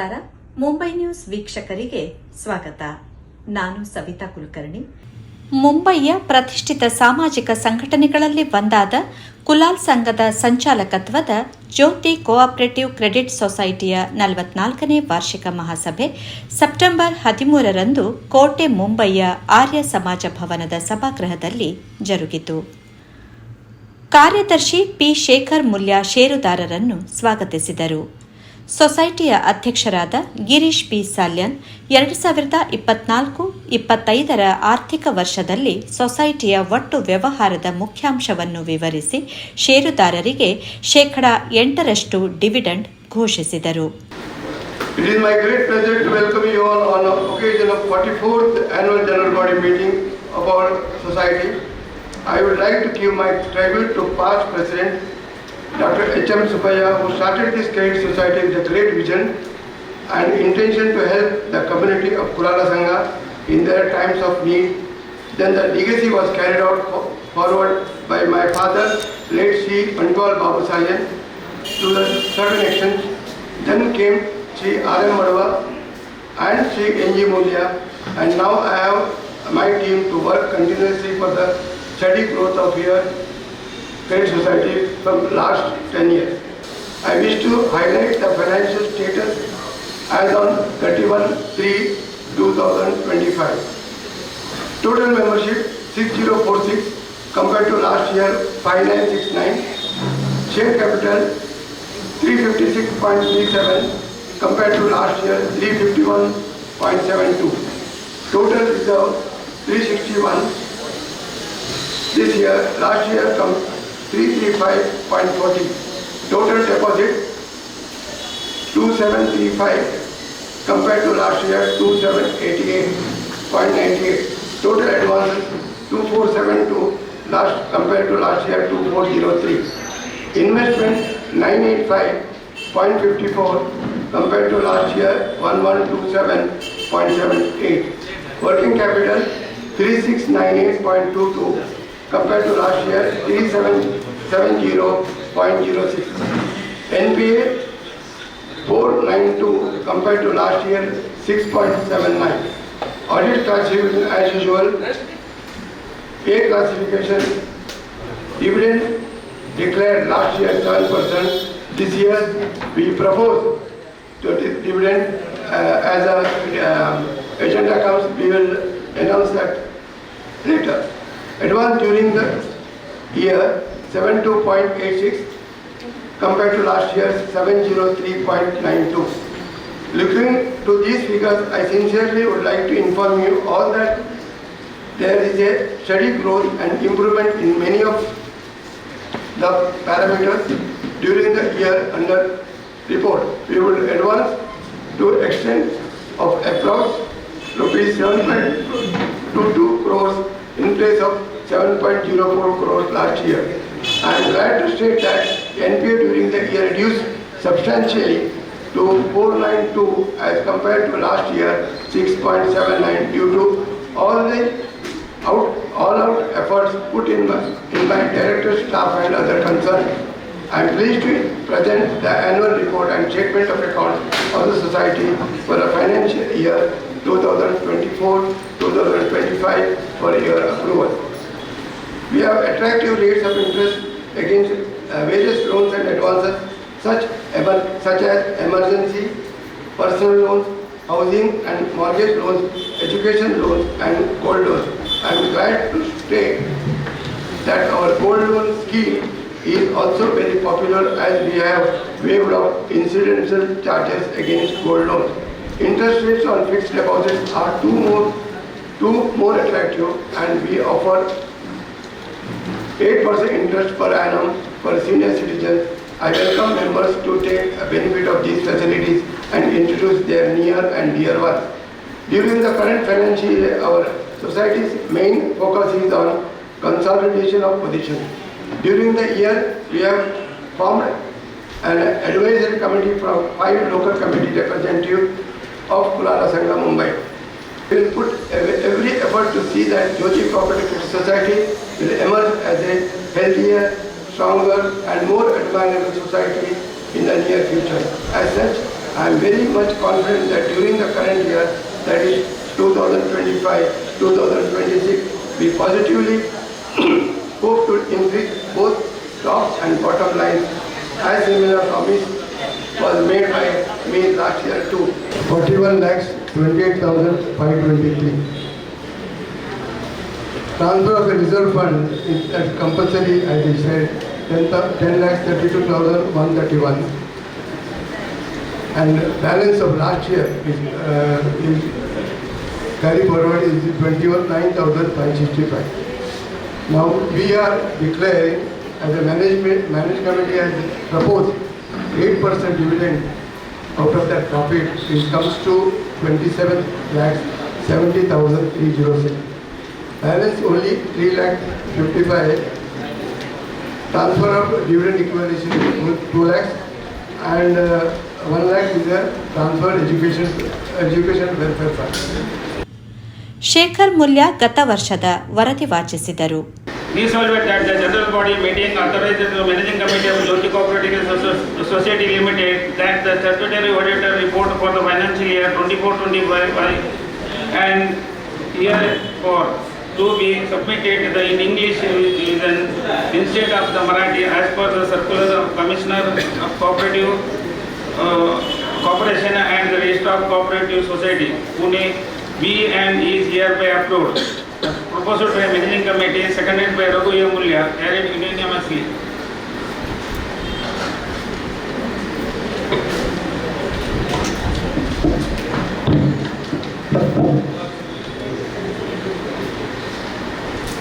ನಮಸ್ಕಾರ. ಮುಂಬೈ ನ್ಯೂಸ್ ವೀಕ್ಷಕರಿಗೆ ಸ್ವಾಗತ. ನಾನು ಸವಿತಾ ಕುಲಕರ್ಣಿ. ಮುಂಬಯಿಯ ಪ್ರತಿಷ್ಠಿತ ಸಾಮಾಜಿಕ ಸಂಘಟನೆಗಳಲ್ಲಿ ಒಂದಾದ ಕುಲಾಲ್ ಸಂಘದ ಸಂಚಾಲಕತ್ವದ ಜ್ಯೋತಿ ಕೋಆಪರೇಟಿವ್ ಕ್ರೆಡಿಟ್ ಸೊಸೈಟಿಯ 44ನೇ ವಾರ್ಷಿಕ ಮಹಾಸಭೆ ಸೆಪ್ಟೆಂಬರ್ 13ರಂದು ಕೋಟೆ ಮುಂಬಯಿಯ ಆರ್ಯ ಸಮಾಜ ಭವನದ ಸಭಾಗೃಹದಲ್ಲಿ ಜರುಗಿತು. ಕಾರ್ಯದರ್ಶಿ ಪಿ. ಶೇಖರ್ ಮುಲ್ಯ ಷೇರುದಾರರನ್ನು ಸ್ವಾಗತಿಸಿದರು. ಸೊಸೈಟಿಯ ಅಧ್ಯಕ್ಷರಾದ ಗಿರೀಶ್ ಪಿ. ಸಾಲ್ಯನ್ 2024-25ರ ಆರ್ಥಿಕ ವರ್ಷದಲ್ಲಿ ಸೊಸೈಟಿಯ ಒಟ್ಟು ವ್ಯವಹಾರದ ಮುಖ್ಯಾಂಶವನ್ನು ವಿವರಿಸಿ ಷೇರುದಾರರಿಗೆ ಶೇಕಡಾ 8% ಡಿವಿಡೆಂಡ್ ಘೋಷಿಸಿದರು. It is my great pleasure to welcome you all on the occasion of 44th annual general body meeting of our society. I would like to give my tribute to past president Dr. H.M. Subbaiah, who started this credit society with a great vision and intention to help the community of Kulala Sangha in their times of need. Then the legacy was carried out forward by my father, late Sri Pandwal Babu Sayan, to the certain extent. Then came Sri R.M. Madhava and Sri N.G. Mulya, and now I have my team to work continuously for the steady growth of your credit society from last 10 years. I wish to highlight the financial status as on 31/3/2025. Total membership 6046 compared to last year 5969. Share capital 356.37 compared to last year 351.72. Total reserve 361. This year, last year 335.40. Total deposit 2735 compared to last year 2788.98. Total advances 2472 compared to last year 2403. Investment 985.54 compared to last year 1127.78. Working capital 3698.22 compared to last year 3770.06. NPA 492 compared to last year 6.79. Audit classification as usual. A classification. Dividend declared last year 7%. This year we propose to dividend as a agenda comes. We will announce that later. Advance during the year 72.86 compared to last year 703.92. Looking to these figures, I sincerely would like to inform you all that there is a steady growth and improvement in many of the parameters during the year under report. We will advance to extent of approx rupees 7.22 crores in place of 7.04 crores last year. I am glad to state that NPA during the year reduced substantially to 492 as compared to last year 6.79 due to all out efforts put in by director, staff and other concerned. I am pleased to present the annual report and statement of accounts of the society for the financial year 2024-2025 for your approval. We have attractive rates of interest against various loans and advances such as emergency, personal loans, housing and mortgage loans, education loans and gold loans. I am glad to state that our gold loan scheme is also very popular as we have waived off incidental charges against gold loans. Interest rates on fixed deposits are two more attractive, and we offer 8% interest per annum for senior citizens. I welcome members to take a benefit of these facilities and introduce their near and dear ones. During the current financial year, our society's main focus is on consolidation of positions. During the year, we have formed an advisory committee from 5 local committee representatives of Kulala Sangha Mumbai. We will put every effort to see that Jyoti Cooperative Society will emerge as a healthier, stronger and more admirable society in the near future. As such, I am very much confident that during the current year, that is 2025-2026, we positively hope to increase both top and bottom lines as similar promise was made by me last year too. 41,28,523. Transfer of the reserve fund is compulsory, as I said, 10,32,131. And balance of last year is carry forward is 29,565. Now we are declaring, as a management committee has proposed 8% dividend out of that profit. It comes to 27,70,306. Balance only 3,55,000. Transfer of dividend equivalent is 2 lakhs and 1 lakh is a transfer education welfare fund. Shekhar ಮುಲ್ಯ ಗತ ವರ್ಷದ ವರದಿ ವಾಚಿಸಿದರು. Resolved that the general body meeting authorized the managing committee of Jyoti Cooperative Society Limited that the statutory auditor report for the financial year 24-25 and year for to be submitted in English instead of the Marathi as per the circular of Commissioner of Cooperative Corporation and the Register of Cooperative Society, Pune, be and is hereby approved. Proposed by Managing Committee, seconded by Raghu A. Mulya, carried unanimously.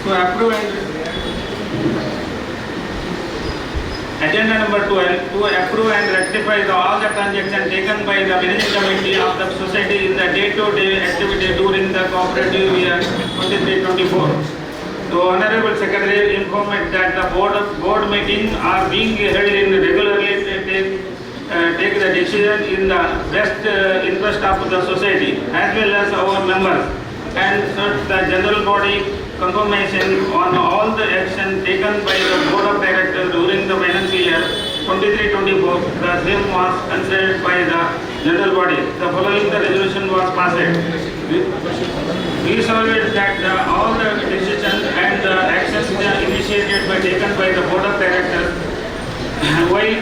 To approve and agenda number 12, to approve and rectify all the transactions taken by the Managing Committee of the Society in the day-to-day activity during the cooperative year 23-24. The Honorable Secretary informed that the board meetings are being held in regularly to take the decision in the best interest of the society as well as our members, and the general body confirmation on all the action taken by the Board of Directors during the financial year 23-24. The same was considered by the general body. The following the resolution was passed. We resolved that all the decisions and the actions initiated by taken by the Board of Directors while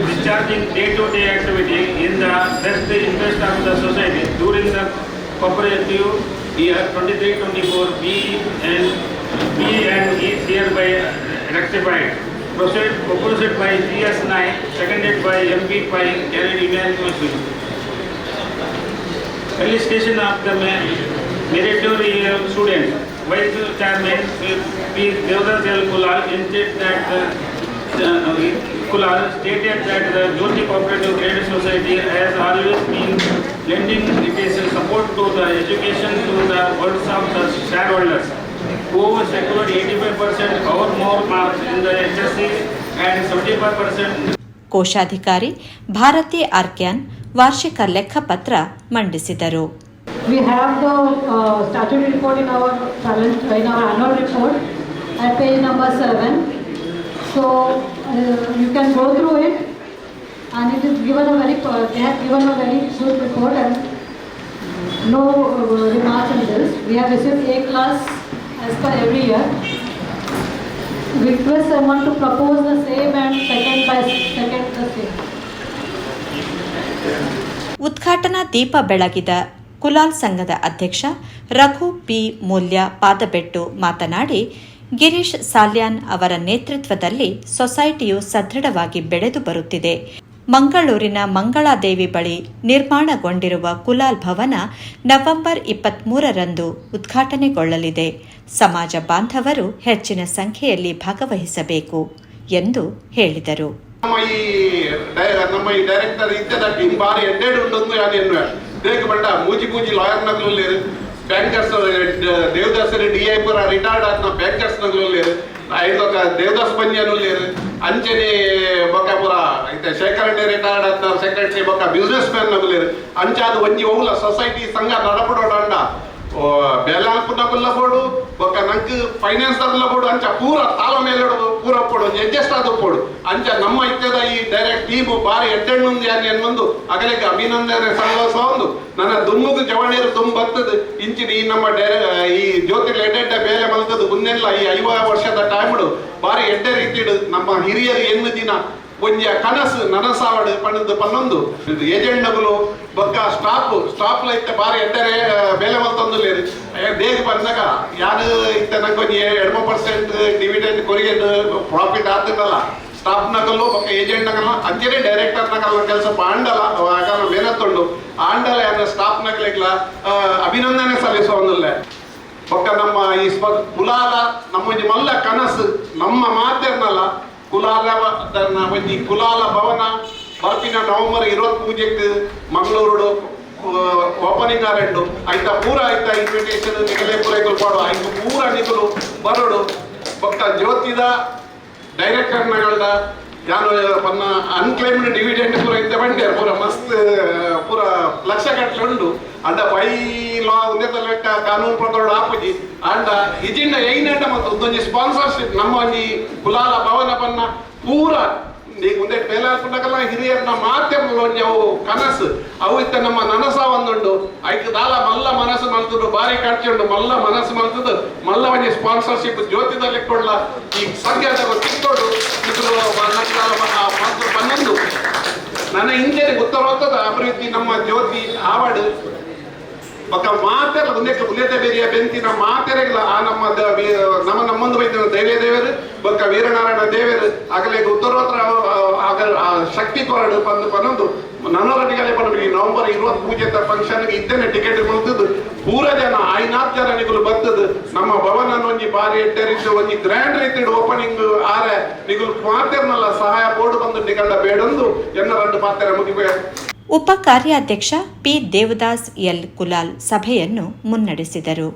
discharging day-to-day activity in the best interest of the society during the cooperative year 23-24 be and is hereby rectified. Proposed by G.S. Naik, seconded by M.P. Pai, carried unanimously. Felicitation of the meritorious students. Vice Chairman P. Devdas L. Kulal stated that the Jyoti Cooperative Credit Society has always been lending its support to the education to the words of the shareholders, who secured 85% or more marks in the HSC and 75%. ಕೋಶಾಧಿಕಾರಿ ಭಾರತಿ ಆರ್ಕ್ಯಾನ್ ವಾರ್ಷಿಕ ಲೆಕ್ಕಪತ್ರ ಮಂಡಿಸಿದರು. We have the statutory report in our annual report at page number 7. So you can go through it, and it is given they have given a very good report and no remarks in this. We have received A class as per every year. We request someone to propose the same and second the same. ಉದ್ಘಾಟನಾ ದೀಪ ಬೆಳಗಿದ ಕುಲಾಲ್ ಸಂಘದ ಅಧ್ಯಕ್ಷ Raghu P Moolya ಪಾದಬೆಟ್ಟು ಮಾತನಾಡಿ, ಗಿರೀಶ್ ಸಾಲ್ಯಾನ್ ಅವರ ನೇತೃತ್ವದಲ್ಲಿ ಸೊಸೈಟಿಯು ಸದೃಢವಾಗಿ ಬೆಳೆದು ಬರುತ್ತಿದೆ. ಮಂಗಳೂರಿನ ಮಂಗಳಾದೇವಿ ಬಳಿ ನಿರ್ಮಾಣಗೊಂಡಿರುವ ಕುಲಾಲ್ ಭವನ ನವೆಂಬರ್ 23ರಂದು ಉದ್ಘಾಟನೆಗೊಳ್ಳಲಿದೆ. ಸಮಾಜ ಬಾಂಧವರು ಹೆಚ್ಚಿನ ಸಂಖ್ಯೆಯಲ್ಲಿ ಭಾಗವಹಿಸಬೇಕು ಎಂದು ಹೇಳಿದರು. ನಮ್ಮ ಈ ಡೈರೆಕ್ಟರ್ ಇದ್ದದಕ್ಕೆ ಬಾರಿ ಎಡ್ಡೆಡು ಉಂಟು ಯಾರು ದೇಕ ಬಂಡ ಮೂಜಿ ಲಾಯರ್ ನಗಲು ಬ್ಯಾಂಕರ್ಸ್ ದೇವದಾಸ್ DI ಪುರ ರಿಟೈರ್ಡ್ ಆದ ಬ್ಯಾಂಕರ್ಸ್ ನಗಲು ಐದೊಕ ದೇವದಾಸ್ ಪಂಜನು ಅಂಚನೆ ಬೊಕ್ಕ ಪುರ ಐತೆ ಶೇಖರಣೆ ರಿಟೈರ್ಡ್ ಆದ ಸೆಕ್ರೆಟರಿ ಬೊಕ್ಕ ಬಿಸ್ನೆಸ್ ಮ್ಯಾನ್ ನಗಲು ಅಂಚಾದ ಒಂಜಿ ಓಲ ಸೊಸೈಟಿ ಸಂಘ ನಡಪಡೋಡ ಬೇಲಾಲ್ಪುನ ಬೋಡು ಬೊಕ್ಕ ನಂಕ್ ಫೈನಾನ್ಸ್ ದಾರ್ಲ ಬೋಡು ಅಂಚ ಪೂರ ತಾಳ ಮೇಲೆ ಪೂರ ಪೋಡು ಅಡ್ಜಸ್ಟ್ ಆದ ಪೋಡು ಅಂಚ ನಮ್ಮ ಇತ್ತದ ಈ ಡೈರೆಕ್ಟ್ ಟೀಮ್ ಬಾರಿ ಎಡ್ಡೆಣ್ಣುಂದು ಎನ್ನೊಂದು ಅಗಲಿಗೆ ಅಭಿನಂದನೆ ಸಲ್ಲೋಸ ಒಂದು ನನ್ನ ದುಮ್ಮುಗು ಜವಣೀರು ತುಂಬ ಬರ್ತದೆ ಇಂಚಿನ ಈ ನಮ್ಮ ಈ ಜ್ಯೋತಿರ್ಲ ಎಡ್ಡೆಡ್ಡ ಬೇಲೆ ಮಲ್ತದ್ದು ಮುಂದೆಲ್ಲ ಈ 50 ವರ್ಷದ ಟೈಮ್ಡು ಬಾರಿ ಎಡ್ಡೆ ರೀತಿಡು ನಮ್ಮ ಹಿರಿಯರು ಎನ್ನು ದಿನ ಒಂಜ ಕನಸು ನನಸಾವಡು ಪಣ್ಣದು ಪನ್ನೊಂದು ಏಜೆಂಟ್ಗಳು ಬೊಕ್ಕ ಸ್ಟಾಪ್ ಇತ್ತ ಬಾರಿ ಎಡ್ಡರೆ ಬೇಲೆ ಮಲ್ತೊಂದುಲ್ಲೇರು ದೇಗ ಬಂದಾಗ ಯಾರು ಇತ್ತ ನಂಗೆ ಒಂಜಿ 2% ಡಿವಿಡೆಂಡ್ ಕೊರಿಗೆ ಪ್ರಾಫಿಟ್ ಆಗ್ತದಲ್ಲ ಸ್ಟಾಫ್ ನಗಲು ಬೊಕ್ಕ ಏಜೆಂಟ್ ನಗಲ ಅಂಚನೆ ಡೈರೆಕ್ಟರ್ ನಗಲ ಕೆಲಸ ಪಾಂಡಲ ಆಗ ಬೇನತ್ತೊಂಡು ಆಂಡಲ ಯಾರ ಸ್ಟಾಫ್ ನಗಲಿಗ್ಲ ಅಭಿನಂದನೆ ಸಲ್ಲಿಸುವಂದಿಲ್ಲ ಬೊಕ್ಕ ನಮ್ಮ ಈ ಕುಲಾಲ ನಮ್ಮ ಒಂಜಿ ಮಲ್ಲ ಕನಸು ನಮ್ಮ ಮಾತೇರ್ನಲ್ಲ ಕುಲಾಲ ಒಂಜಿ ಕುಲಾಲ ಭವನ ಬರ್ಪಿನ ನವೆಂಬರ್ 20 ಪೂಜೆಗೆ ಮಂಗಳೂರು ಓಪನಿಂಗ್ ಆರೆಂಡು ಐತ ಪೂರ ಐತ ಇನ್ವಿಟೇಷನ್ ನಿಗಲೇ ಪೂರೈಕಲು ಪಾಡು ಐತ ಪೂರ ನಿಗಲು ಬರೋಡು ಬೊಕ್ಕ ಜ್ಯೋತಿದ ಡೈರೆಕ್ಟರ್ನಗಳದ ಯಾರು ಪನ್ನ ಅನ್ಕ್ಲೈಮ್ಡ್ ಡಿವಿಡೆಂಡ್ ಪೂರ ಇದ್ದ ಬಂಡೆ ಪೂರ ಮಸ್ತ್ ಪೂರ ಲಕ್ಷ ಗಟ್ಟಲೆ ಉಂಡು ಅಂಡ ಬೈ ಲಾ ಒಂದೇ ಲೆಕ್ಕ ಕಾನೂನು ಪ್ರಕಾರ ಆಪುಜಿ ಅಂಡ ಇಜಿಂಡ ಏಯ್ನಂಡ ಮತ್ತು ಒಂದೊಂದು ಸ್ಪಾನ್ಸರ್ಶಿಪ್ ನಮ್ಮ ಒಂಜಿ ಕುಲಾಲ ಭವನ ಪನ್ನ ಪೂರ ಈಗ ಮುಂದೆ ಬೇಲಾಲ್ಪುಂಡಕಲ್ಲ ಹಿರಿಯರ್ನ ಮಾಧ್ಯಮ ಒಂಜಿ ಅವು ಕನಸು ಅವು ಇತ್ತ ನಮ್ಮ ನನಸ ಒಂದುಂಡು ಐಕ್ ದಾಲ ಮಲ್ಲ ಮನಸ್ಸು ಮಲ್ತುಡು ಬಾರಿ ಖರ್ಚುಂಡು ಮಲ್ಲ ಮನಸ್ಸು ಮಲ್ತುದು ಮಲ್ಲ ಒಂಜಿ ಸ್ಪಾನ್ಸರ್ಶಿಪ್ ಜ್ಯೋತಿದಲ್ಲಿ ಕೊಳ್ಳ ಈ ಸಂಖ್ಯಾದ ತಿಕ್ಕೋಡು ಪನ್ನೊಂದು ನನ್ನ ಹಿಂದೆ ಉತ್ತರೋತ್ತದ ಅಭಿವೃದ್ಧಿ ನಮ್ಮ ಜ್ಯೋತಿ ಆವಡು ಬೊಕ್ಕ ಮಾತೆಲ್ಲ ಒಂದಕ್ಕೆ ಉಲ್ಲೇತ ಬೇರಿಯ ಬೆಂತಿನ ಮಾತೆರೆಗಳ ಆ ನಮ್ಮ ನಮ್ಮೊಂದು ಬೈದ ದೈವ ದೇವರು ಬೊಕ್ಕ ವೀರನಾರಾಯಣ ದೇವರು ಆಗಲೇ ಉತ್ತರೋತ್ತರ ಶಕ್ತಿ ಕೊರಡು ಬಂದು ಪನ್ನೊಂದು ನನ್ನೊರಟಿಗಲೇ ಬಂದು ನವೆಂಬರ್ 20 ಪೂಜೆದ ಫಂಕ್ಷನ್ಗೆ ಇದ್ದೇನೆ ಟಿಕೆಟ್ ಕೊಡ್ತದ್ದು ಪೂರ ಜನ 5-4 ಜನ ನಿಗುಲು ಬರ್ತದ್ದು ನಮ್ಮ ಭವನ ಒಂಜಿ ಬಾರಿ ಎಡ್ಡರಿದ್ದು ಒಂಜಿ ಗ್ರ್ಯಾಂಡ್ ರೀತಿಡ್ ಓಪನಿಂಗ್ ಆರೆ ನಿಗುಲು ಮಾತೆರ್ನಲ್ಲ ಸಹಾಯ ಬೋರ್ಡು ಬಂದು ನಿಗಳ್ಳ ಬೇಡೊಂದು ಎನ್ನ 2 ಪಾತ್ರೆ ಮುಗಿಬೇ ಉಪ ಕಾರ್ಯಾಧ್ಯಕ್ಷ ಪಿ ದೇವದಾಸ್ ಎಲ್ ಕುಲಾಲ್ ಸಭೆಯನ್ನು ಮುನ್ನಡೆಸಿದರು.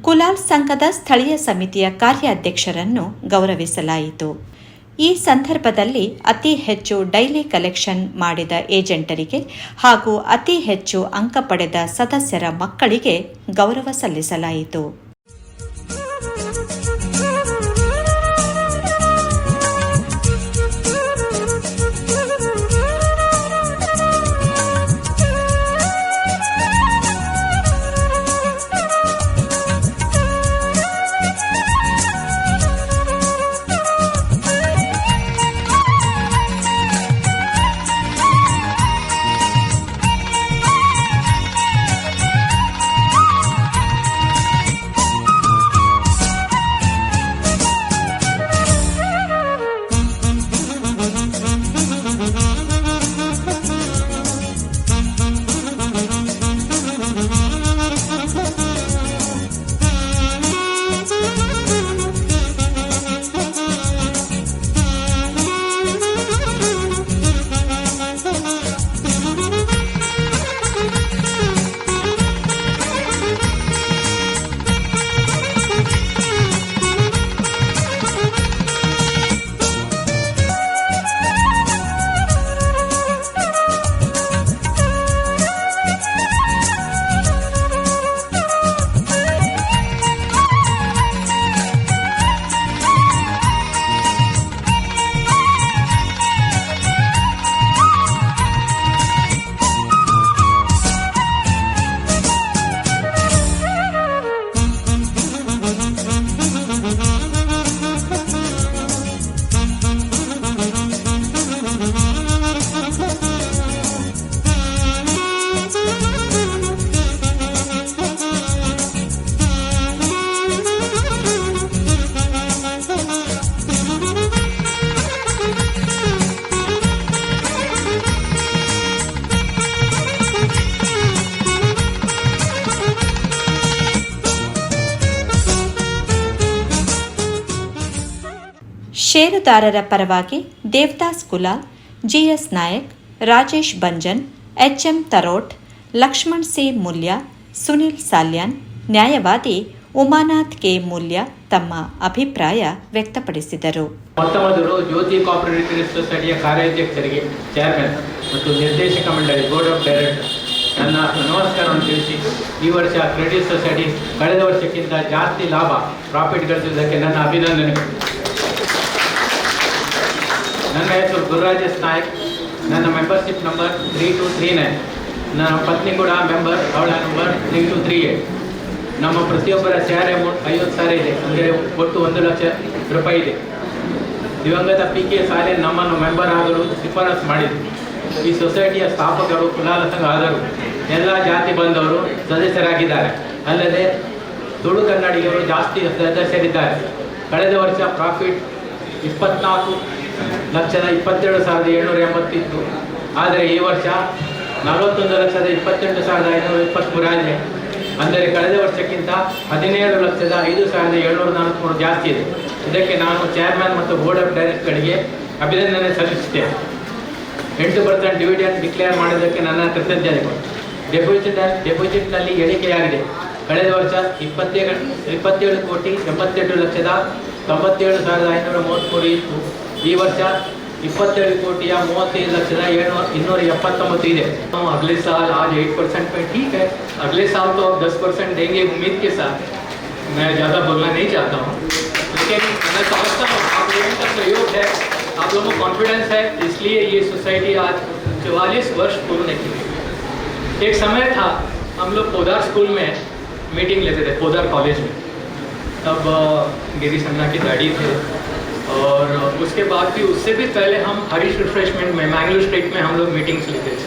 ಕುಲಾಲ್ ಸಂಘದ ಸ್ಥಳೀಯ ಸಮಿತಿಯ ಕಾರ್ಯಾಧ್ಯಕ್ಷರನ್ನು ಗೌರವಿಸಲಾಯಿತು. ಈ ಸಂದರ್ಭದಲ್ಲಿ ಅತಿ ಹೆಚ್ಚು ಡೈಲಿ ಕಲೆಕ್ಷನ್ ಮಾಡಿದ ಏಜೆಂಟರಿಗೆ ಹಾಗೂ ಅತಿ ಹೆಚ್ಚು ಅಂಕ ಪಡೆದ ಸದಸ್ಯರ ಮಕ್ಕಳಿಗೆ ಗೌರವ ಸಲ್ಲಿಸಲಾಯಿತು. ಷೇರುದಾರರ ಪರವಾಗಿ Devadas Kulal, GS Nayak, Rajesh Banjan, HM Tarot, Lakshman C Mulya, Sunil Salian, ನ್ಯಾಯವಾದಿ ಉಮಾನಾಥ್ ಕೆ ಮೂಲ್ಯ ತಮ್ಮ ಅಭಿಪ್ರಾಯ ವ್ಯಕ್ತಪಡಿಸಿದರು. ಮೊದಲು ಜ್ಯೋತಿ ಕೋಆಪರೇಟಿವ್ ಸೊಸೈಟಿಯ ಕಾರ್ಯಾಧ್ಯಕ್ಷರಿಗೆ ಚೇರ್ಮನ್ ಮತ್ತು ನಿರ್ದೇಶಕ ಮಂಡಳಿ ಬೋರ್ಡ್ ಆಫ್ ಡೈರೆಕ್ಟರ್ ನನ್ನ ನಮಸ್ಕಾರವನ್ನು ತಿಳಿಸಿ ಈ ವರ್ಷ ಕ್ರೆಡಿಟ್ ಸೊಸೈಟಿ ಕಳೆದ ವರ್ಷಕ್ಕಿಂತ ಜಾಸ್ತಿ ಲಾಭ ಪ್ರಾಫಿಟ್ ಗಳಿಸುವುದಕ್ಕೆ ನನ್ನ ಅಭಿನಂದನೆಗಳು. ನನ್ನ ಹೆಸರು ಗುರುರಾಜೇಶ್ ನಾಯಕ್. ನನ್ನ ಮೆಂಬರ್ಶಿಪ್ ನಂಬರ್ 3239. ನನ್ನ ಪತ್ನಿ ಕೂಡ ಮೆಂಬರ್, ಅವಳ ನಂಬರ್ 3238. ನಮ್ಮ ಪ್ರತಿಯೊಬ್ಬರ ಶೇರ್ ಅಮೌಂಟ್ 50,000 ಇದೆ, ಅಂದರೆ ಒಟ್ಟು 1 ಲಕ್ಷ ರೂಪಾಯಿ ಇದೆ. ದಿವಂಗತ PK ಸಾಲಿಯನ್ ನಮ್ಮನ್ನು ಮೆಂಬರ್ ಆಗಲು ಶಿಫಾರಸು ಮಾಡಿದರು. ಈ ಸೊಸೈಟಿಯ ಸ್ಥಾಪಕರು ಕುಲಾಲ ಸಂಘ ಆದರು. ಎಲ್ಲ ಜಾತಿ ಬಂದವರು ಸದಸ್ಯರಾಗಿದ್ದಾರೆ. ಅಲ್ಲದೆ ತುಳು ಕನ್ನಡಿಗರು ಜಾಸ್ತಿ ಸದಸ್ಯರಿದ್ದಾರೆ. ಕಳೆದ ವರ್ಷ ಪ್ರಾಫಿಟ್ 24,27,780 ಇತ್ತು. ಆದರೆ ಈ ವರ್ಷ 41,28,523 ಆಗಿದೆ. ಅಂದರೆ ಕಳೆದ ವರ್ಷಕ್ಕಿಂತ 17,05,743 ಜಾಸ್ತಿ ಇದೆ. ಇದಕ್ಕೆ ನಾನು ಚೇರ್ಮನ್ ಮತ್ತು ಬೋರ್ಡ್ ಆಫ್ ಡೈರೆಕ್ಟರ್ಗಳಿಗೆ ಅಭಿನಂದನೆ ಸಲ್ಲಿಸುತ್ತೇನೆ. 8% ಡಿವಿಡೆಂಡ್ ಡಿಕ್ಲೇರ್ ಮಾಡಿದ್ದಕ್ಕೆ ನನ್ನ ಕೃತಜ್ಞತೆಗಳು. ಡೆಪಾಸಿಟ್ನಲ್ಲಿ ಎಣಿಕೆಯಾಗಿದೆ. ಕಳೆದ ವರ್ಷ 27,88,97,533 ಇತ್ತು. ಈ ವರ್ಷ 27,35,279,279 ಇದೆ. अगले साल आज 8% पे ठीक है, अगले साल तो आप 10% देंगे उम्मीद के साथ. मैं ज़्यादा बोलना नहीं चाहता हूँ, लेकिन मैं समझता हूँ आप लोगों का सहयोग है, आप लोगों को कॉन्फिडेंस है, इसलिए ये सोसाइटी आज 44 वर्ष पूर्ण की. एक समय था हम लोग पोदार स्कूल में मीटिंग लेते थे, पोदार कॉलेज में. तब गिरीश अन्ना की डैडी थे, और उसके बाद भी उससे भी पहले हम हरीश रिफ्रेशमेंट में मैंगलोर स्ट्रीट में हम लोग मीटिंग्स लेते थे.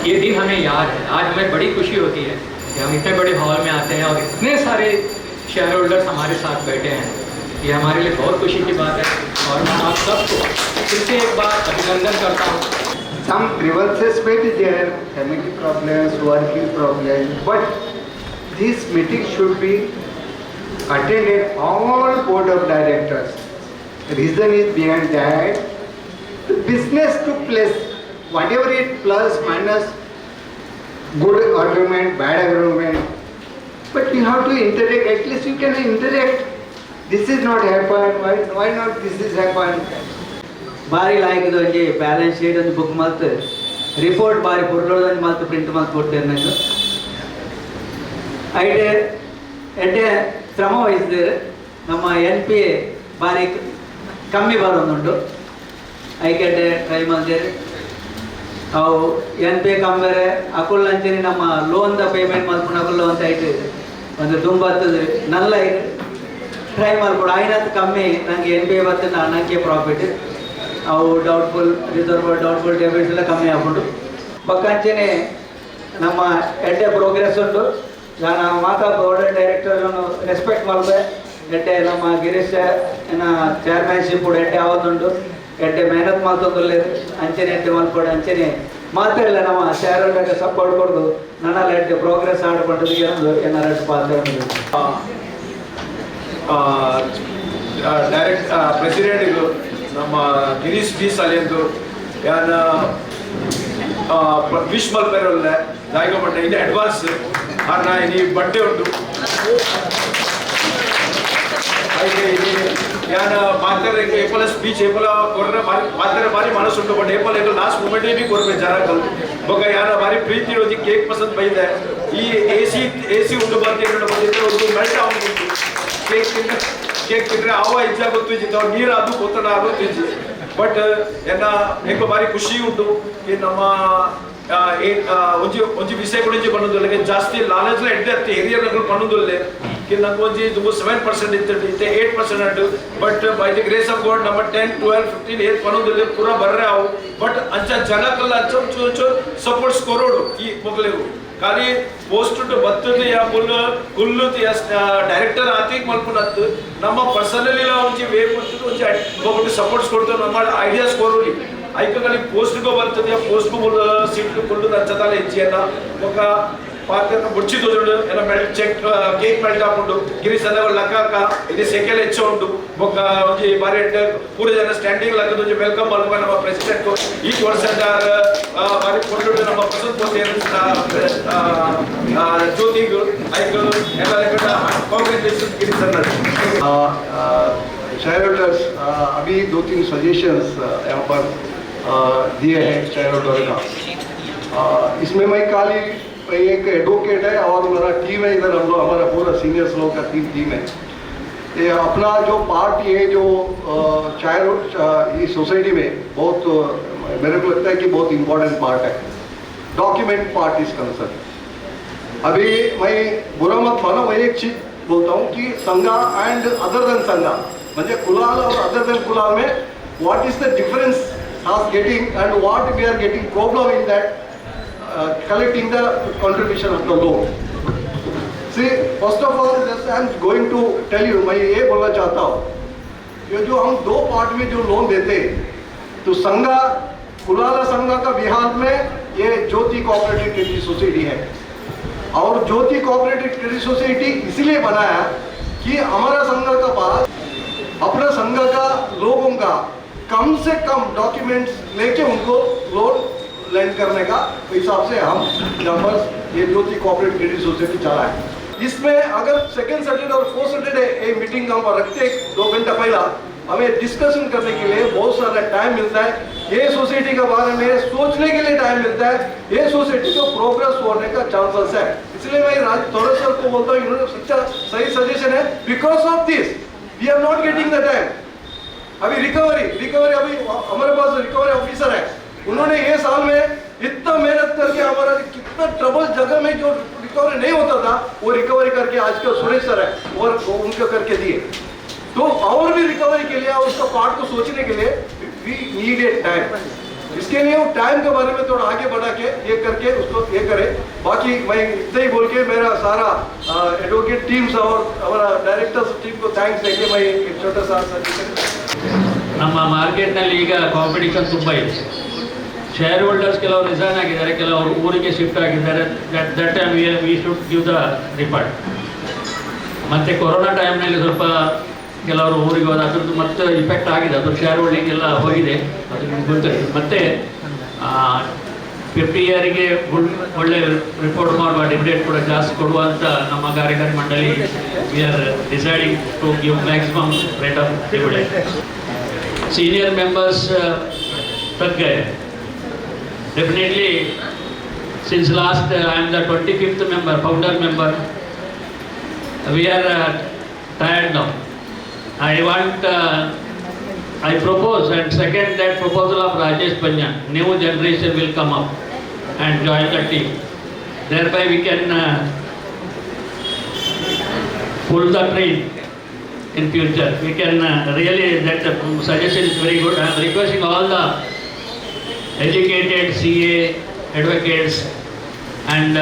ये दिन हमें याद है. आज हमें बड़ी खुशी होती है कि हम इतने बड़े हॉल में आते हैं और इतने सारे शेयर होल्डर्स हमारे साथ बैठे हैं. ये हमारे लिए बहुत खुशी की बात है, और मैं आप सबको फिर से एक बार अभिनंदन करता हूँ. Some grievances may be there, family problems, working problems, but this meeting should be attended all board of directors. The reason is behind that the business took place, whatever it plus minus, good argument, bad argument, but you have to interact. At least you can interact. This is not happen. Why not this is happen? ಭಾರಿ ಲಾಯ್ಕದ ಒಂಜಿ balance sheet ಒಂದು book ಮಲ್ತು report ಬಾರಿ ಪುರ್ಲೋದೊಂದು ಮಲ್ತು print ಮಲ್ತು ಕೊಡ್ತೇನೆ ನಾನು. ಐಟೆ ಎಡ್ಡೆ ಶ್ರಮ ವಹಿಸಿದ್ರೆ ನಮ್ಮ NPA ಬಾರಿ ಕಮ್ಮಿ ಬರೋದುಂಟು. ಐಕೆಡ್ಡೆ ಟ್ರೈ ಮಾಡಿದ್ದೇವೆ. ಅವು NPA ಕಮ್ಮಿ ಬೇರೆ ಅಕುಲ್ ಅಂಚನೆ ನಮ್ಮ ಲೋನ್ದ ಪೇಮೆಂಟ್ ಮಾಡ್ಕೊಂಡು ಅಕುಲ್ಲ ಅಂತ ಐತೆ ಒಂದು ತುಂಬ ನಲ್ಲ ಟ್ರೈ ಮಾಡ್ಕೊಡು. ಐನತ್ತು ಕಮ್ಮಿ ನನಗೆ NPA ಬರ್ತದೆ, ನನಗೆ ಪ್ರಾಫಿಟ್. ಅವು ಡೌಟ್ಫುಲ್ ರಿಸರ್ವ್, ಡೌಟ್ಫುಲ್ ಡೆಬಿಟ್ಸ್ ಎಲ್ಲ ಕಮ್ಮಿ ಆಗ್ಬಿಟ್ಟು ಪಕ್ಕಂಚೆನೆ ನಮ್ಮ ಎಡ್ಡೆ ಪ್ರೋಗ್ರೆಸ್ ಉಂಟು. ನಾನು ಮಾತಾ ಬೋರ್ಡ್ ಡೈರೆಕ್ಟರ್ಗಳನ್ನು ರೆಸ್ಪೆಕ್ಟ್ ಮಾಡಿದೆ. ಎಡ್ಡೆ ನಮ್ಮ ಗಿರೀಶ್ ಚೇರ್ಮನ್ಶಿಪ್ ಕೂಡ ಎಡ್ಡೆ ಆವತ್ತುಂಟು. ಎಡ್ಡೆ ಮೆಹನತ್ ಮಾಡ್ತೊಂದಿಲ್ಲ ಅಂಚೆನೆ ಎಡ್ಡೆ ಮಲ್ಕೊಡು ಅಂಚೆನೆ ಮಾತಾಡಿಲ್ಲ ನಮ್ಮ ಶೇರ್ ಹೋಲ್ಡರ್ಗೆ ಸಪೋರ್ಟ್ ಕೊಡೋದು ನನ್ನಲ್ಲಿ ಎಡ್ಡೆ ಪ್ರೋಗ್ರೆಸ್ ಆಡ್ಕೊಂಡದ್ದು ಏನಾರು ಪಾತ್ರ ಡೈರೆಕ್ಟ್ ಪ್ರೆಸಿಡೆಂಟ್ ಇದು ನಮ್ಮ ಗಿರೀಶ್ ಬಿ ಸಾಲಿಯಂದು ಯಾನ ವಿಶ್ ಮಲ್ಪೇರಲ್ಲ ಜಾಯ್ಗ ಬಟ್ಟೆ ಇನ್ನು ಅಡ್ವಾನ್ಸ್ ಅನ್ನ ಇನ್ನು ಬಟ್ಟೆ ಉಂಟು. ಹಾಗೆ ಯಾನ ಮಾತಾಡ್ರೆ ಏಪಲ ಸ್ಪೀಚ್ ಏಪಲ ಕೊರ್ರೆ ಮಾತಾಡ್ರೆ ಭಾರಿ ಮನಸ್ಸುಂಟು. ಬಟ್ ಏಪಲ ಏಪಲ ಲಾಸ್ಟ್ ಮೂಮೆಂಟ್ ಬಿ ಕೊಡ್ಬೇಕು ಜನಗಳು ಬೊಕ್ಕ ಯಾನ ಭಾರಿ ಪ್ರೀತಿ ಇರೋದು ಕೇಕ್ ಪಸಂದ್ ಬೈದೆ. ಈ ಎಸಿ ಉಂಟು ಬಂದಿದ್ರೆ ಒಂದು ಮೆಲ್ಟ್ ಆಗುಂಟು. ಕೇಕ್ ತಿಂದ್ರೆ ಅವ ಇಜ್ಜ ಗೊತ್ತಿದ್ದ ನೀರು ಅದು ಗೊತ್ತಡ ಆಗೋತಿಜ್ಜಿ. ಬಟ್ ಎನ್ನ ಎಂಬ ಭಾರಿ ಖುಷಿ ಉಂಟು. ಈ ನಮ್ಮ ಒಂಜಿ ವಿಷಯಗಳಿಗೆ ಬನ್ನೋದಿಲ್ಲ ಜಾಸ್ತಿ ನಾಲೆಜ್ಲ ಎಡ್ಡೆ ಏರಿಯಾಗಳು ಬನ್ನೋದಿಲ್ಲ. ನಂಗೆ ಒಂಜಿ 7% ಇತ್ತು 8% ಉಂಟು. But by the grace of god ನಮ್ಮ 10, 12, 15 ಏತ್ ಬನ್ನೋದಿಲ್ಲ ಪೂರ ಬರ್ರೆ ಅವು. ಬಟ್ ಅಂಚ ಜನಕ್ಕಲ್ಲ ಅಂಚು ಸಪೋರ್ಟ್ಸ್ ಕೊರೋಡು ಈ ಮೊಗಲಿಗೂ ಖಾಲಿ ಪೋಸ್ಟ್ ಬರ್ತದೆ ಯಾ ಫುಲ್ಲು ಡೈರೆಕ್ಟರ್ ಆತಿಗೆ ಮಲ್ಪುನತ್ತು ನಮ್ಮ ಪರ್ಸನಲಿ ಒಂಚಿ ವೇ ಕೊಡ್ತಿದ್ದು ಒಂಚಿ ಒಬ್ಬಟ್ಟು ಸಪೋರ್ಟ್ಸ್ ಕೊಡ್ತಾರೆ. ನಮ್ಮ ಐಡಿಯಾಸ್ ಕೊರೋಲಿ ಐಕಲ್ಲಿ ಪೋಸ್ಟ್ಗೂ ಬರ್ತದೆ. ಪೋಸ್ಟ್ಗೂ ಸೀಟ್ಗೂ ಕೊಟ್ಟು ಹಚ್ಚದಲ್ಲ ಹೆಚ್ಚಿಯನ್ನ ఒక ಪಾತ್ರ ಮುಚ್ಚಿ ತೋಜುಂಡು ಎಲ್ಲ ಮೆಲ್ಟ್ ಚೆಕ್ ಕೇಕ್ ಮೆಲ್ಟ್ ಹಾಕೊಂಡು ಗಿರೀಶ್ ಅಲ್ಲ ಲಕ್ಕ ಇದು ಸೆಕೆಲ್ ಹೆಚ್ಚು ಉಂಟು. ఒక ಒಂಜಿ ಬಾರಿ ಪೂರ ಜನ ಸ್ಟ್ಯಾಂಡಿಂಗ್ ಲಕ್ಕದ ಒಂಜಿ ವೆಲ್ಕಮ್ ಮಲ್ಪ ನಮ್ಮ ಪ್ರೆಸಿಡೆಂಟ್ ಈ ವರ್ಷ ಬಾರಿ ಕೊಟ್ಟು ನಮ್ಮ ಪ್ರಸನ್ನ ಪೋತೆ ज्योतिग शेयर होल्डर्स अभी 2-3 सजेशंस यहाँ पर दिए हैं शेयर होल्डर का. इसमें मैं खाली एक एडवोकेट है और मेरा टीम है इधर, हम लोग हमारा पूरा सीनियर्स लोग का टीम है। ये अपना जो पार्ट ये जो इस सोसाइटी में बहुत मेरे को लगता है कि बहुत इम्पोर्टेंट पार्ट है, डॉक्यूमेंट पार्ट इज कंसर्न। अभी मैं बुरा मत मानो, मैं एक चीज बोलता हूँ कि संघा एंड अदर देन संघा म्हणजे कुलाल और अदर देन कुलाल में what is the difference us getting and what we are getting problem in that collecting the contribution of the loan. See, first of all, just I am going to tell you, मैं ये बोलना चाहता हूँ, ये जो हम दो part में जो लोन देते हैं, तो संघा कुलाला संघा का बिहार में ये ज्योति कोऑपरेटिव क्रेडिट सोसाइटी है, और ज्योति कोऑपरेटिव क्रेडिट सोसाइटी इसलिए बनाया कि हमारा संघा का पास अपना संघा का लोगों का कम से कम डॉक्यूमेंट्स लेके उनको लोन लैंड करने का हिसाब से हम नंबर्स ये ज्योति कोऑपरेटिव क्रेडिट सोसाइटी चला है। इसमें अगर सेकेंड सैटरडे और फोर्थ सैटरडे ये मीटिंग हम रखते 2 घंटा पहला, हमें डिस्कशन करने के लिए बहुत सारा टाइम मिलता है, ये सोसाइटी के बारे में सोचने के लिए टाइम मिलता है, ये सोसाइटी को प्रोग्रेस होने का चांसेस है। इसलिए मैं राज थोड़ा सर को बोलता हूँ, इन्होंने अच्छा सही सजेशन है, because of this we are not getting the time. अभी रिकवरी अभी हमारे पास रिकवरी ऑफिसर है, उन्होंने ये साल में इतना मेहनत करके हमारा कितना ट्रबल जगह में जो रिकवरी नहीं होता था वो रिकवरी करके आज का सुरेश सर है और उनको करके दिए। तो और भी रिकवरी के लिए उसका पार्ट को सोचने के लिए वी नीड ए टाइम। इसके लिए वो टाइम के बारे में थोड़ा आगे बढ़ा के ये करके उसको ये करे। बाकी मैं इतना ही बोल के मेरा सारा एडवोकेट टीम्स और हमारा डायरेक्टर्स टीम को थैंक्स देके मैं एक छोटा सा ನಮ್ಮ ಮಾರ್ಕೆಟ್ನಲ್ಲಿ ಈಗ ಕಾಂಪಿಟಿಷನ್ ತುಂಬ ಇದೆ. ಶೇರ್ ಹೋಲ್ಡರ್ಸ್ ಕೆಲವರು ರಿಸೈನ್ ಆಗಿದ್ದಾರೆ, ಕೆಲವರು ಊರಿಗೆ ಶಿಫ್ಟ್ ಆಗಿದ್ದಾರೆ. That time we should give the refund. ಮತ್ತು ಕೊರೋನಾ ಟೈಮ್ನಲ್ಲಿ ಸ್ವಲ್ಪ ಕೆಲವರು ಊರಿಗೆ ಹೋದ, ಅದ್ರದ್ದು ಮತ್ತೆ ಇಫೆಕ್ಟ್ ಆಗಿದೆ, ಅದು ಶೇರ್ ಹೋಲ್ಡಿಂಗ್ ಎಲ್ಲ ಹೋಗಿದೆ, ಅದು ನಿಮ್ಗೆ ಗೊತ್ತಿದೆ. ಮತ್ತು 50 ಇಯರಿಗೆ ಒಳ್ಳೆ ರಿಪೋರ್ಟ್ ಮಾಡುವ ಡಿವಿಡೆಂಡ್ ಕೂಡ ಜಾಸ್ತಿ ಕೊಡುವಂಥ ನಮ್ಮ ಕಾರ್ಯಕಾರಿ ಮಂಡಳಿ we are deciding to give maximum rate of dividend. Senior members तक गए definitely since last I am the 25th member, founder member. We are tired now. I propose and second that proposal of Rajesh Panjan. New generation will come up and join the team. Thereby we can pull the train in future. We can really, that suggestion is very good. I am requesting all the educated CA advocates and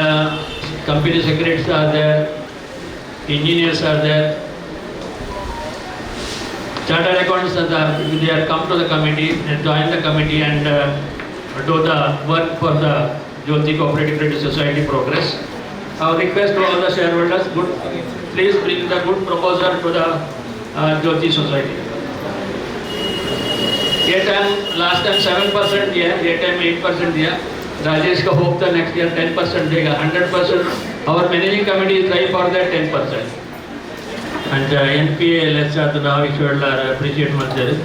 company secretaries are there, engineers are there, chartered accountants are there. They are come to the committee and join the committee and do the work for the Jyoti Cooperative Credit Society progress. Our request to all the shareholders, please bring the good proposal to the Jyoti Society. ये time last time 7% दिया, ये time 8% दिया. राजेश का hope था next year 10% देगा. 100% our managing committee is trying for that 10%. And NPA let's start now we should appreciate ಮಾಡ್ತಾರೆ.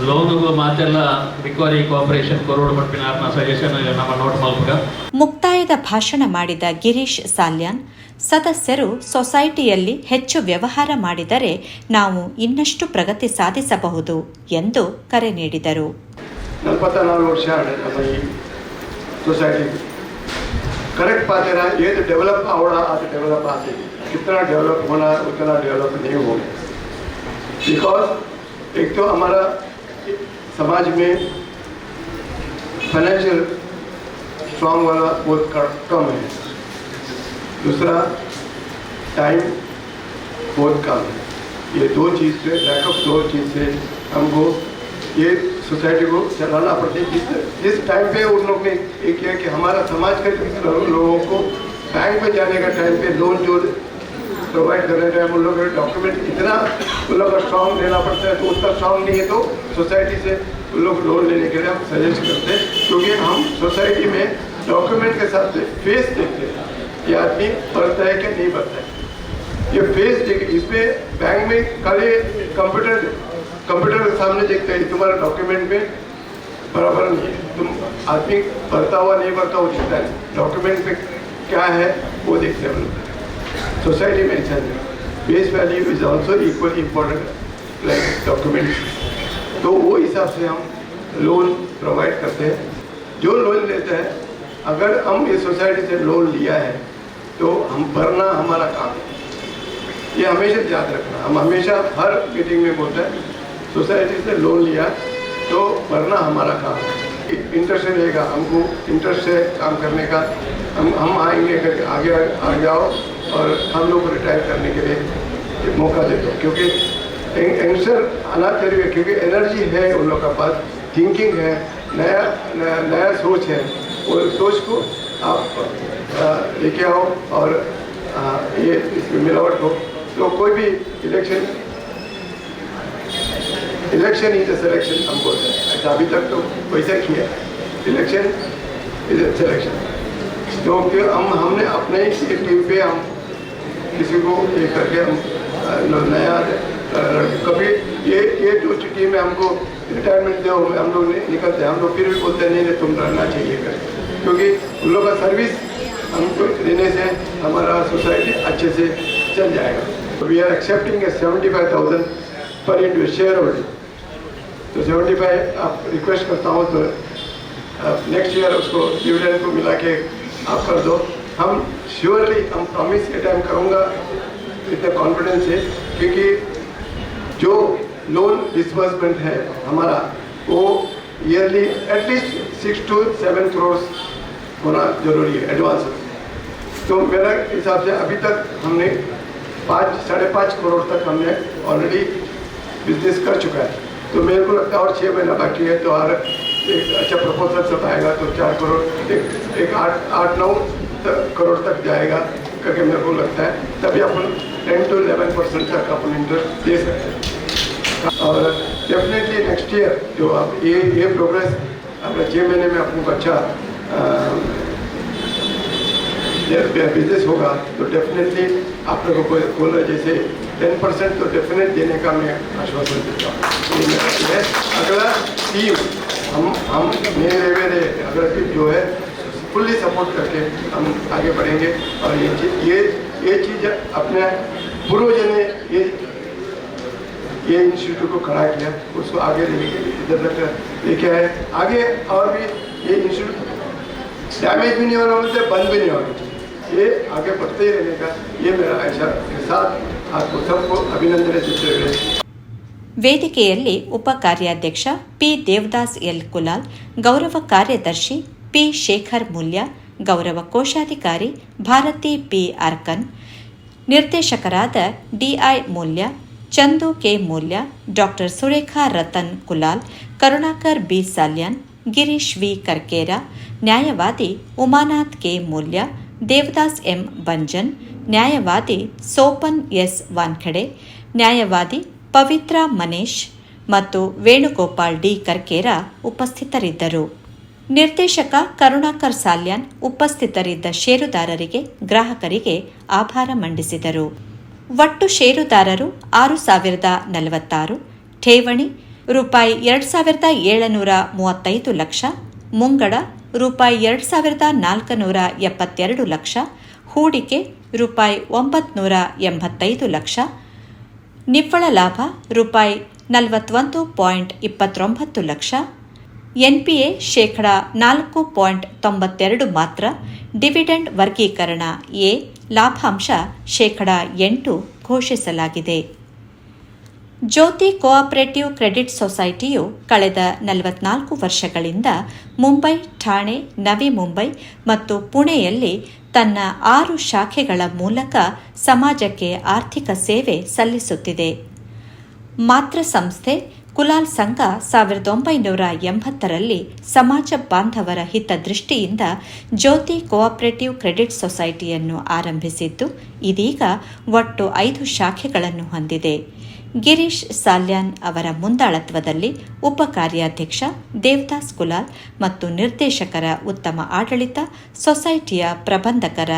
ಲೋನ್ಗೂ ಮಾತೆಲ್ಲ recovery cooperation crore ಮಟ್ಟಿನ ಆತ್ಮ ಸಜೆಷನ್ ನಮ್ಮ ನೋಟ್ ಮೂಲಕ ಮುಕ್ತಾಯದ ಭಾಷಣ ಮಾಡಿದ ಗಿರೀಶ್ ಸಾಲ್ಯಾನ್, ಸದಸ್ಯರು ಸೊಸೈಟಿಯಲ್ಲಿ ಹೆಚ್ಚು ವ್ಯವಹಾರ ಮಾಡಿದರೆ ನಾವು ಇನ್ನಷ್ಟು ಪ್ರಗತಿ ಸಾಧಿಸಬಹುದು ಎಂದು ಕರೆ ನೀಡಿದರು. 44 ವರ್ಷ ನಮ್ಮ ಈ ಸೊಸೈಟಿ करेक्ट बात है ना, ये तो डेवलप आवड़ा आते डेवलप आते कितना डेवलप होना उतना डेवलप नहीं होगा। बिकॉज एक तो हमारा समाज में फाइनेंशियल स्ट्रॉन्ग वाला बहुत कम है, दूसरा टाइम बहुत कम है। ये दो चीज़ से बैकअप, दो चीज़ से हमको ये सोसाइटी को चलाना पड़ता है। जिस टाइम पे उन लोग ने एक किया कि हमारा समाज के लोगों को बैंक में जाने का टाइम पे लोन जो प्रोवाइड करने टाइम उन लोगों का डॉक्यूमेंट इतना उन लोग का स्ट्रॉन्ग देना पड़ता है, तो उतना स्ट्रॉन्ग नहीं है तो सोसाइटी से उन लोग लोन लेने के लिए हम सजेस्ट करते हैं। क्योंकि हम सोसाइटी में डॉक्यूमेंट के साथ फेस देखते हैं कि आदमी भरता है कि नहीं भरता है। ये फेस देख, इसमें बैंक में खाली कंप्यूटर के सामने देखते हैं तुम्हारा डॉक्यूमेंट में बराबर नहीं है। तुम आदमी भरता हुआ नहीं भरता हुआ दिखता है, डॉक्यूमेंट पे क्या है वो देखते हैं हम लोग। सोसाइटी में ऐसा है, base value is also equally important like documents. तो वो हिसाब से हम लोन प्रोवाइड करते हैं। जो लोन लेते हैं, अगर हम इस सोसाइटी से लोन लिया है तो हम भरना हमारा काम है, ये हमेशा याद रखना। हम हमेशा हर मीटिंग में बोलते हैं सोसाइटी से लोन लिया तो भरना हमारा काम है। इंटरेस्ट रहेगा, हमको इंटरेस्ट से काम करने का हम आएंगे करके आगे आ जाओ और हम लोग को रिटायर करने के लिए मौका दे दो, क्योंकि यंगस्टर आना चाहिए, क्योंकि एनर्जी है उन लोगों के पास, थिंकिंग है, नया सोच है। वो सोच को आप लेके आओ और ये इसमें मिलावट हो तो कोई भी इलेक्शन इज द सिलेक्शन हम बोलते हैं। अच्छा अभी तक तो वैसा किया, इलेक्शन इज ए सिलेक्शन। तो हमने अपने ही टीम पे हम किसी को ये करके हम नया कभी ये जो टीम में हमको रिटायरमेंट दो हम लोग निकलते हैं, हम लोग फिर भी बोलते नहीं नहीं तुम रहना चाहिए कर, क्योंकि उन लोगों का सर्विस हमको देने से हमारा सोसाइटी अच्छे से चल जाएगा। वी आर एक्सेप्टिंग 75,000 पर इंडिविजुअल शेयर होल्डिंग। तो 75 आप रिक्वेस्ट करता हूँ तो नेक्स्ट ईयर उसको डिविडेंड को मिला के आप कर दो। हम श्योरली हम प्रॉमिस के टाइम करूँगा इतना कॉन्फिडेंस है, क्योंकि जो लोन डिसबर्समेंट है हमारा वो ईयरली एटलीस्ट 6 to 7 करोड़ होना जरूरी है एडवांस। तो मेरा हिसाब से अभी तक हमने 5-5.5 करोड़ तक हमने ऑलरेडी बिजनेस कर चुका है। तो मेरे को लगता है और 6 महीना बाकी है, तो और एक अच्छा प्रपोजल सब आएगा तो 4 करोड़ एक 8-9 करोड़ तक जाएगा करके मेरे को लगता है। तभी अपन 10 to 11% तक अपन इंटरेस्ट दे सकते हैं। और डेफिनेटली नेक्स्ट ईयर जो आप ये प्रोग्रेस अपने 6 महीने में अपने बच्चा बिजनेस होगा तो डेफिनेटली आप लोगों को बोल रहे जैसे 10% तो डेफिनेट देने का मैं आश्वासन देता हूँ। अगला टीम हम मेरे अगला टीम जो है फुल्ली सपोर्ट करके हम आगे बढ़ेंगे। और ये चीज़ अपने पूर्वजों ने ये इंस्टीट्यूट को खड़ा किया, उसको आगे इधर तक लेके आए। आगे और भी ये इंस्टीट्यूट डैमेज भी नहीं होना चाहिए, बंद भी नहीं होना चाहिए, ये आगे बढ़ते ही रहने का ये मेरा ऐसा के साथ आपको सबको अभिनंदन देते हुए ವೇದಿಕೆಯಲ್ಲಿ ಉಪ ಕಾರ್ಯಾಧ್ಯಕ್ಷ ಪಿ ದೇವದಾಸ್ ಎಲ್ ಕುಲಾಲ್, ಗೌರವ ಕಾರ್ಯದರ್ಶಿ ಪಿ ಶೇಖರ್ ಮೂಲ್ಯ, ಗೌರವ ಕೋಶಾಧಿಕಾರಿ ಭಾರತಿ ಪಿ ಅರ್ಕನ್, ನಿರ್ದೇಶಕರಾದ DI Mulya, Chandu K Mulya, doctor Surekha Ratan Kulal, Karunakar B Salian, Girish V Karkera, ನ್ಯಾಯವಾದಿ ಉಮಾನಾಥ್ ಕೆ ಮೂಲ್ಯ, ದೇವದಾಸ್ ಎಂ ಬಂಜನ್, ನ್ಯಾಯವಾದಿ ಸೋಪನ್ ಎಸ್ ವಾನ್ಖಡೆ, ನ್ಯಾಯವಾದಿ ಪವಿತ್ರ ಮನೇಶ್ ಮತ್ತು ವೇಣುಗೋಪಾಲ್ ಡಿ ಕರ್ಕೇರ ಉಪಸ್ಥಿತರಿದ್ದರು. ನಿರ್ದೇಶಕ ಕರುಣಾಕರ್ ಸಾಲ್ಯಾನ್ ಉಪಸ್ಥಿತರಿದ್ದ ಷೇರುದಾರರಿಗೆ, ಗ್ರಾಹಕರಿಗೆ ಆಭಾರ ಮಂಡಿಸಿದರು. ಒಟ್ಟು ಷೇರುದಾರರು 6,046, ಠೇವಣಿ ರೂಪಾಯಿ 2,735 ಲಕ್ಷ, ಮುಂಗಡ ರೂಪಾಯಿ 2,472 ಲಕ್ಷ, ಹೂಡಿಕೆ ರೂಪಾಯಿ 985 ಲಕ್ಷ, ನಿವ್ವಳ ಲಾಭ ರೂಪಾಯಿ 41.29 ಲಕ್ಷ, ಎನ್ಪಿಎ ,4.92 ಮಾತ್ರ, ಡಿವಿಡೆಂಡ್ ವರ್ಗೀಕರಣ ಎ, ಲಾಭಾಂಶ ,8 ಘೋಷಿಸಲಾಗಿದೆ. ಜ್ಯೋತಿ ಕೋಆಪರೇಟಿವ್ ಕ್ರೆಡಿಟ್ ಸೊಸೈಟಿಯು ಕಳೆದ 44 ವರ್ಷಗಳಿಂದ ಮುಂಬೈ, ಠಾಣೆ, ನವಿ ಮುಂಬೈ ಮತ್ತು ಪುಣೆಯಲ್ಲಿ ತನ್ನ 6 ಶಾಖೆಗಳ ಮೂಲಕ ಸಮಾಜಕ್ಕೆ ಆರ್ಥಿಕ ಸೇವೆ ಸಲ್ಲಿಸುತ್ತಿದೆ. ಮಾತೃ ಸಂಸ್ಥೆ ಕುಲಾಲ್ ಸಂಘ 1980ರಲ್ಲಿ ಸಮಾಜ ಬಾಂಧವರ ಹಿತದೃಷ್ಟಿಯಿಂದ ಜ್ಯೋತಿ ಕೋಆಪರೇಟಿವ್ ಕ್ರೆಡಿಟ್ ಸೊಸೈಟಿಯನ್ನು ಆರಂಭಿಸಿದ್ದು ಇದೀಗ ಒಟ್ಟು 5 ಶಾಖೆಗಳನ್ನು ಹೊಂದಿದೆ. ಗಿರೀಶ್ ಸಾಲ್ಯಾನ್ ಅವರ ಮುಂದಾಳತ್ವದಲ್ಲಿ ಉಪ ಕಾರ್ಯಾಧ್ಯಕ್ಷ ದೇವದಾಸ್ ಕುಲಾಲ್ ಮತ್ತು ನಿರ್ದೇಶಕರ ಉತ್ತಮ ಆಡಳಿತ, ಸೊಸೈಟಿಯ ಪ್ರಬಂಧಕರ,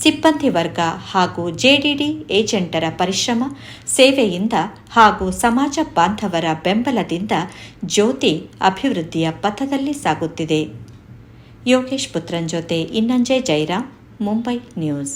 ಸಿಬ್ಬಂದಿ ವರ್ಗ ಹಾಗೂ ಜೆಡಿಡಿ ಏಜೆಂಟರ ಪರಿಶ್ರಮ, ಸೇವೆಯಿಂದ ಹಾಗೂ ಸಮಾಜ ಬಾಂಧವರ ಬೆಂಬಲದಿಂದ ಜ್ಯೋತಿ ಅಭಿವೃದ್ಧಿಯ ಪಥದಲ್ಲಿ ಸಾಗುತ್ತಿದೆ. ಯೋಗೇಶ್ ಪುತ್ರನ್ ಜೊತೆ ಇನ್ನಂಜೆ ಜೈರಾಮ್, ಮುಂಬೈ ನ್ಯೂಸ್.